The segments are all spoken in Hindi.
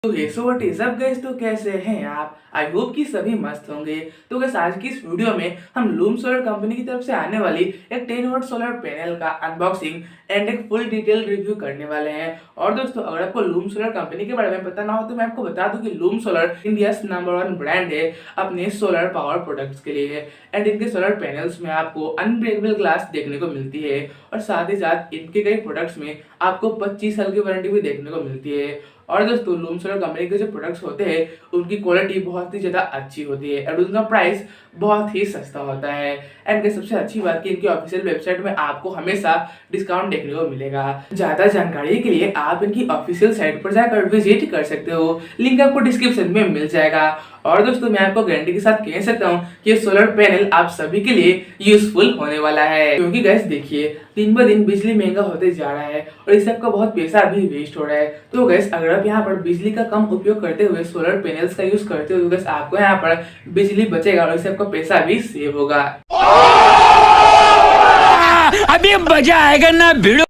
तो hey so what is up guys. तो कैसे हैं आप? आई होप कि सभी मस्त होंगे। तो गाइस आज की इस वीडियो में हम लूम सोलर कंपनी की तरफ से आने वाली एक 10 वाट सोलर पैनल का अनबॉक्सिंग एंड एक फुल डिटेल रिव्यू करने वाले हैं। और दोस्तों, अगर आपको लूम सोलर कंपनी के बारे में पता ना हो तो मैं आपको बता दूं कि loom solar India number 1 brand है अपने सोलर पावर प्रोडक्ट्स के लिए। एंड इनके सोलर पैनल्स में आपको अनब्रेकेबल ग्लास देखने को मिलती है और साथ ही साथ इनके कई प्रोडक्ट्स में आपको 25 साल की वारंटी भी देखने को मिलती है। और दोस्तों, लूम सोलर कंपनी के जो प्रोडक्ट्स होते हैं उनकी क्वालिटी बहुत ही ज़्यादा अच्छी होती है और उनका प्राइस बहुत ही सस्ता होता है। एंड सबसे अच्छी बात कि इनकी ऑफिशियल वेबसाइट में आपको हमेशा डिस्काउंट देखने को मिलेगा। ज़्यादा जानकारी के लिए आप इनकी ऑफिशियल साइट पर जाकर विजिट कर सकते हो, लिंक आपको डिस्क्रिप्शन में मिल जाएगा। और दोस्तों, मैं आपको गारंटी के साथ कह सकता हूँ कि ये सोलर पैनल आप सभी के लिए यूजफुल होने वाला है, क्योंकि गैस देखिए दिन ब दिन बिजली महंगा होते जा रहा है और इस सबका बहुत पैसा भी वेस्ट हो रहा है। तो गैस अगर आप यहाँ पर बिजली का कम उपयोग करते हुए सोलर पैनल्स का यूज करते हो तो गैस आपको यहाँ पर बिजली बचेगा और इससे आपका पैसा भी सेव होगा। अभी मजा आएगा ना भिड़ो।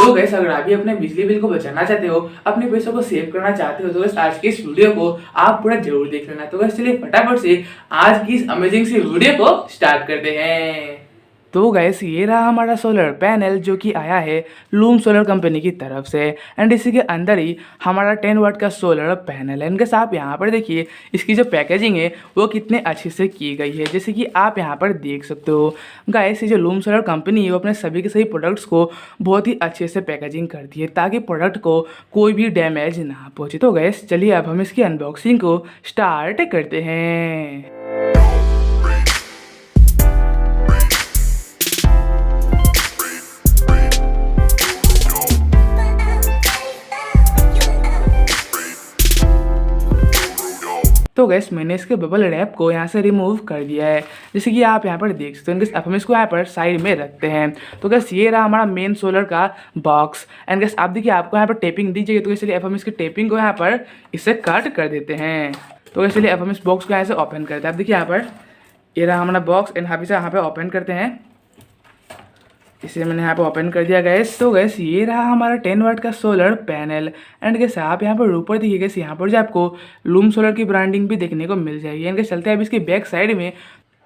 तो गैस अगर आप भी अपने बिजली बिल को बचाना चाहते हो, अपने पैसों को सेव करना चाहते हो तो गैस आज के इस वीडियो को आप पूरा जरूर देख लेना। तो गैस चलिए फटाफट से आज की इस अमेजिंग सी वीडियो को स्टार्ट करते हैं। तो गैस ये रहा हमारा सोलर पैनल जो कि आया है लूम सोलर कंपनी की तरफ से। एंड इसी के अंदर ही हमारा 10 वाट का सोलर पैनल है। इनके साथ आप यहाँ पर देखिए इसकी जो पैकेजिंग है वो कितने अच्छे से की गई है, जैसे कि आप यहाँ पर देख सकते हो। गैस ये जो लूम सोलर कंपनी है वो अपने सभी के सभी प्रोडक्ट्स को बहुत ही अच्छे से पैकेजिंग करती है ताकि प्रोडक्ट को कोई भी डैमेज ना पहुँचे। तो गैस चलिए अब हम इसकी अनबॉक्सिंग को स्टार्ट करते हैं। तो गैस मैंने इसके बबल रैप को यहाँ से रिमूव कर दिया है, जैसे कि आप यहाँ पर देख सकते हैं। अब हम इसको यहाँ पर साइड में रखते हैं। तो गैस ये रहा हमारा मेन सोलर का बॉक्स। एंड गैस आप देखिए आपको यहाँ पर टेपिंग दी जाएगी, तो इसलिए अब हम इसकी टेपिंग को यहाँ पर इससे कट कर देते हैं। तो इसलिए अब हम इस बॉक्स को यहाँ से ओपन करते हैं। अब देखिए यहाँ पर ये रहा हमारा बॉक्स एंड हम इसे यहाँ पर ओपन करते हैं। इसे मैंने यहाँ पे ओपन कर दिया गैस। तो गैस ये रहा हमारा 10 वाट का सोलर पैनल। एंड गैस आप यहाँ पर ऊपर देखिए गैस यहाँ पर जो आपको लूम सोलर की ब्रांडिंग भी देखने को मिल जाएगी। एंड गैस चलते हैं अब इसके बैक साइड में।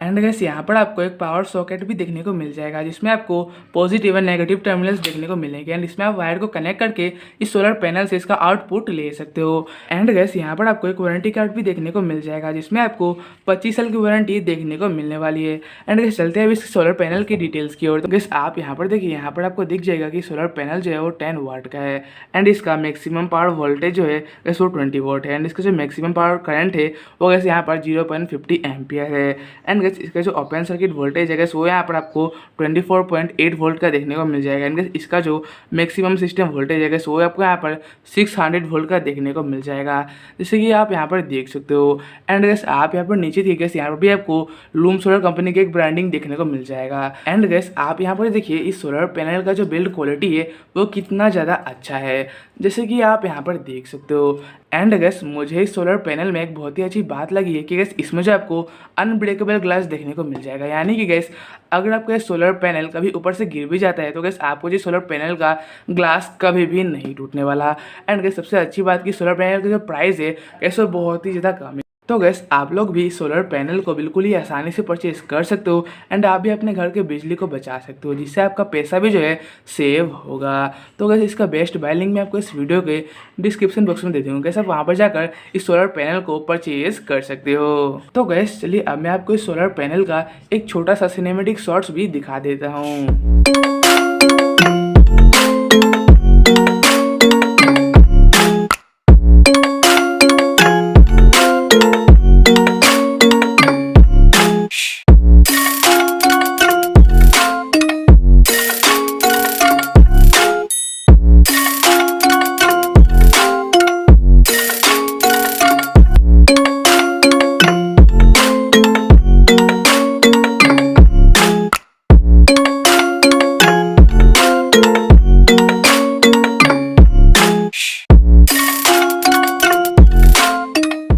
एंड गैस यहाँ पर आपको एक पावर सॉकेट भी देखने को मिल जाएगा जिसमें आपको पॉजिटिव और नेगेटिव टर्मिनल्स देखने को मिलेंगे। एंड इसमें आप वायर को कनेक्ट करके इस सोलर पैनल से इसका आउटपुट ले सकते हो। एंड गैस यहाँ पर आपको एक वारंटी कार्ड भी देखने को मिल जाएगा जिसमें आपको 25 साल की वारंटी देखने को मिलने वाली है। एंड गैस चलते हैं अब इस सोलर पैनल की डिटेल्स की ओर। तो गैस आप यहाँ पर देखिए यहाँ पर आपको दिख जाएगा कि सोलर पैनल जो है वो 10 वाट का है। एंड इसका मैक्सिमम पावर वोल्टेज जो है गैस वो 20 वोल्ट है। एंड इसका जो मैक्सिमम पावर करंट है वो गैस यहाँ पर 0.50 एम्पियर है। एंड गैस इसका जो ओपन सर्किट वोल्टेज है वो यहाँ पर आपको 24.8 वोल्ट का देखने को मिल जाएगा। एंड इसका जो मैक्सिमम सिस्टम वोल्टेज है वो आपको यहाँ पर 600 वोल्ट का देखने को मिल जाएगा, जैसे कि आप यहाँ पर देख सकते हो। एंड गैस आप यहाँ पर नीचे देखिए यहाँ पर भी आपको लूम सोलर कंपनी की एक ब्रांडिंग देखने को मिल जाएगा। एंड गैस आप यहाँ पर देखिए इस सोलर पैनल का जो बिल्ड क्वालिटी है वो कितना ज़्यादा अच्छा है, जैसे कि आप यहाँ पर देख सकते हो। एंड गैस मुझे इस सोलर पैनल में एक बहुत ही अच्छी बात लगी है कि गैस इसमें जो आपको अनब्रेकेबल ग्लास देखने को मिल जाएगा, यानी कि गैस अगर आपका सोलर पैनल कभी ऊपर से गिर भी जाता है तो गैस आपको जो सोलर पैनल का ग्लास कभी भी नहीं टूटने वाला। एंड गैस सबसे अच्छी बात कि सोलर पैनल का जो प्राइस है गैस वो बहुत ही ज़्यादा कम है। तो गैस आप लोग भी सोलर पैनल को बिल्कुल ही आसानी से परचेज कर सकते हो एंड आप भी अपने घर के बिजली को बचा सकते हो, जिससे आपका पैसा भी जो है सेव होगा। तो गैस इसका बेस्ट बाय लिंक मैं आपको इस वीडियो के डिस्क्रिप्शन बॉक्स में दे दूँगा, गैस आप वहाँ पर जाकर इस सोलर पैनल को परचेज कर सकते हो। तो गैस चलिए अब मैं आपको इस सोलर पैनल का एक छोटा सा सिनेमेटिक शॉट्स भी दिखा देता हूँ।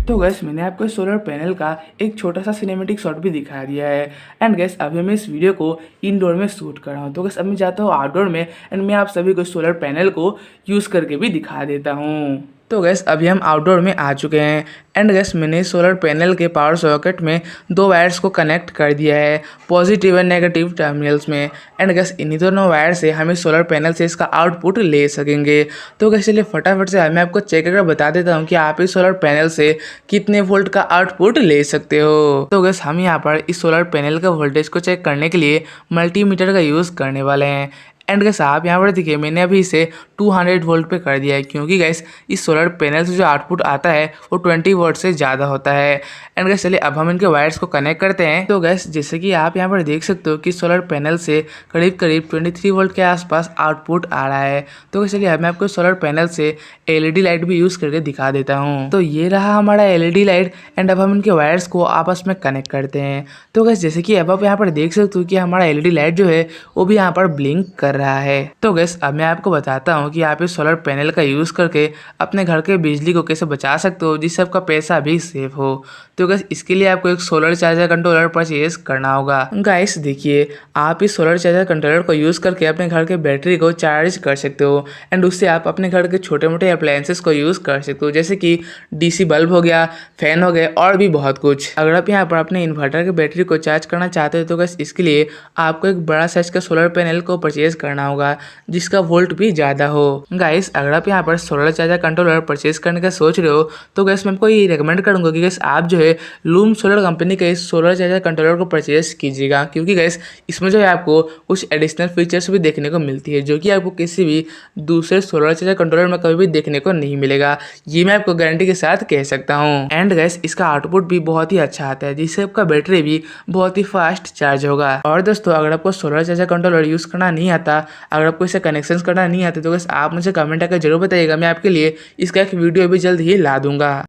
तो गैस मैंने आपको सोलर पैनल का एक छोटा सा सिनेमेटिक शॉट भी दिखा दिया है। एंड गैस अभी मैं इस वीडियो को इंडोर में शूट कर रहा हूँ, तो गैस अब मैं जाता हूँ आउटडोर में एंड मैं आप सभी को सोलर पैनल को यूज़ करके भी दिखा देता हूँ। तो गैस अभी हम आउटडोर में आ चुके हैं एंड गैस मैंने सोलर पैनल के पावर सॉकेट में दो वायर्स को कनेक्ट कर दिया है पॉजिटिव एंड नेगेटिव टर्मिनल्स में एंड गैस इन्हीं दोनों वायर से हम इस सोलर पैनल से इसका आउटपुट ले सकेंगे। तो गैस चलिए फटाफट से मैं आपको चेक करके बता देता हूँ कि आप इस सोलर पैनल से कितने वोल्ट का आउटपुट ले सकते हो। तो गैस हम यहाँ पर इस सोलर पैनल का वोल्टेज को चेक करने के लिए मल्टीमीटर का यूज़ करने वाले हैं एंड गैस आप यहाँ पर देखिए मैंने अभी इसे 200 वोल्ट पे कर दिया है क्योंकि गैस इस सोलर पैनल से जो आउटपुट आता है वो 20 वोल्ट से ज़्यादा होता है। एंड गैस चलिए अब हम इनके वायर्स को कनेक्ट करते हैं। तो गैस जैसे कि आप यहाँ पर देख सकते हो कि सोलर पैनल से करीब करीब 23 वोल्ट के आसपास आउटपुट आ रहा है। तो गैस चलिए मैं आपको सोलर पैनल से LED लाइट भी यूज़ करके दिखा देता हूँ। तो ये रहा हमारा LED लाइट एंड अब हम इनके वायर्स को आपस में कनेक्ट करते हैं। तो गैस जैसे कि अब आप यहाँ पर देख सकते हो कि हमारा LED लाइट जो है वो भी यहाँ पर ब्लिंक कर रहा है। तो गैस अब मैं आपको बताता हूँ कि आप इस सोलर पैनल का यूज़ करके अपने घर के बिजली को कैसे बचा सकते हो जिससे आपका पैसा भी सेव हो। तो गैस इसके लिए आपको एक सोलर चार्जर कंट्रोलर परचेज करना होगा। गाइस देखिए आप इस सोलर चार्जर कंट्रोलर को यूज़ करके अपने घर के बैटरी को चार्ज कर सकते हो एंड उससे आप अपने घर के छोटे मोटे अप्लायंसेस को यूज़ कर सकते हो जैसे कि DC बल्ब हो गया, फैन हो गया और भी बहुत कुछ। अगर आप यहाँ पर अपने इन्वर्टर के बैटरी को चार्ज करना चाहते हो तो गैस इसके लिए आपको एक बड़ा साइज का सोलर पैनल को परचेज करना होगा जिसका वोल्ट भी ज़्यादा हो। गाइस अगर आप यहाँ पर सोलर चार्जर कंट्रोलर परचेज करने का सोच रहे हो तो गैस मैं आपको ये रिकमेंड करूँगा कि गैस आप जो है लूम सोलर कंपनी के इस सोलर चार्जर कंट्रोलर को परचेज कीजिएगा क्योंकि गैस इसमें जो है आपको कुछ एडिशनल फीचर्स भी देखने को मिलती है जो कि आपको किसी भी दूसरे सोलर चार्जर कंट्रोलर में कभी भी देखने को नहीं मिलेगा। ये मैं आपको गारंटी के साथ कह सकता हूँ। एंड गैस इसका आउटपुट भी बहुत ही अच्छा आता है जिससे आपका बैटरी भी बहुत ही फास्ट चार्ज होगा। और दोस्तों अगर आपको सोलर चार्जर कंट्रोलर यूज़ करना नहीं आता, अगर आपको इसे कनेक्शन करना नहीं आते तो गैस आप मुझे कमेंट करके जरूर बताइएगा, मैं आपके लिए इसका एक वीडियो भी जल्द ही ला दूंगा।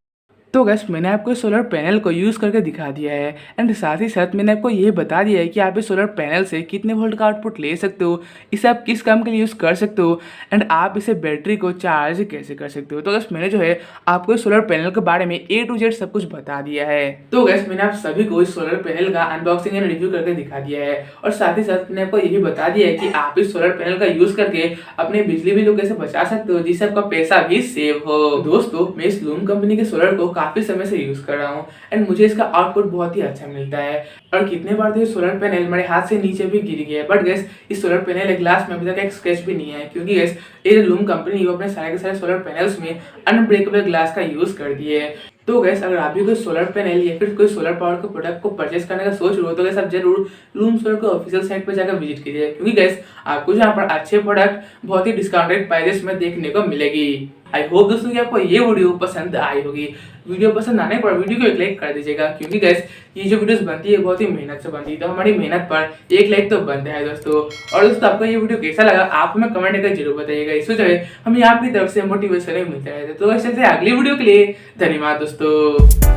तो गैस मैंने आपको सोलर पैनल को यूज़ करके दिखा दिया है एंड साथ ही साथ मैंने आपको ये बता दिया है कि आप इस सोलर पैनल से कितने वोल्ट का आउटपुट ले सकते हो, इसे आप किस काम के लिए यूज़ कर सकते हो एंड आप इसे बैटरी को चार्ज कैसे कर सकते हो। तो गैस मैंने जो है आपको इस सोलर पैनल के बारे में A to Z सब कुछ बता दिया है। तो गैस मैंने आप सभी को इस सोलर पैनल का अनबॉक्सिंग एंड रिव्यू करके दिखा दिया है और साथ ही साथ मैंने आपको ये भी बता दिया है कि आप इस सोलर पैनल का यूज़ करके अपने बिजली बिल को कैसे बचा सकते हो जिससे आपका पैसा भी सेव हो। दोस्तों मैं इस लूम कंपनी के सोलर को काफ़ी समय से यूज कर रहा हूँ एंड मुझे इसका आउटपुट बहुत ही अच्छा मिलता है और कितने बार तो ये सोलर पैनल मेरे हाथ से नीचे भी गिर गया है बट गैस इस सोलर पैनल ग्लास में अभी तक एक स्क्रैच भी नहीं है क्योंकि गैस ये लूम कंपनी अपने सारे के सारे सोलर पैनल्स में अनब्रेकेबल ग्लास का यूज कर दिए है। तो गैस अगर आप भी कोई सोलर पैनल या फिर कोई सोलर पावर के प्रोडक्ट को परचेस करने का सोच रहे हो तो गैस आप जरूर लूम सोलर को ऑफिशियल साइट पर जाकर विजिट कीजिए क्योंकि गैस आपको यहाँ पर अच्छे प्रोडक्ट बहुत ही डिस्काउंटेड प्राइसेस में देखने को मिलेगी। आई होप दोस्तों कि आपको ये वीडियो पसंद आई होगी। वीडियो पसंद आने पर वीडियो को एक लाइक कर दीजिएगा क्योंकि गैस ये जो वीडियोस बनती है बहुत ही मेहनत से बनती है तो हमारी मेहनत पर एक लाइक तो बनता है दोस्तों। और दोस्तों आपको ये वीडियो कैसा लगा आप हमें कमेंट करके जरूर बताइएगा, इससे जो है हमें आपकी तरफ से मोटिवेशन मिलता है। तो चलते हैं अगली वीडियो के लिए, धन्यवाद दोस्तों।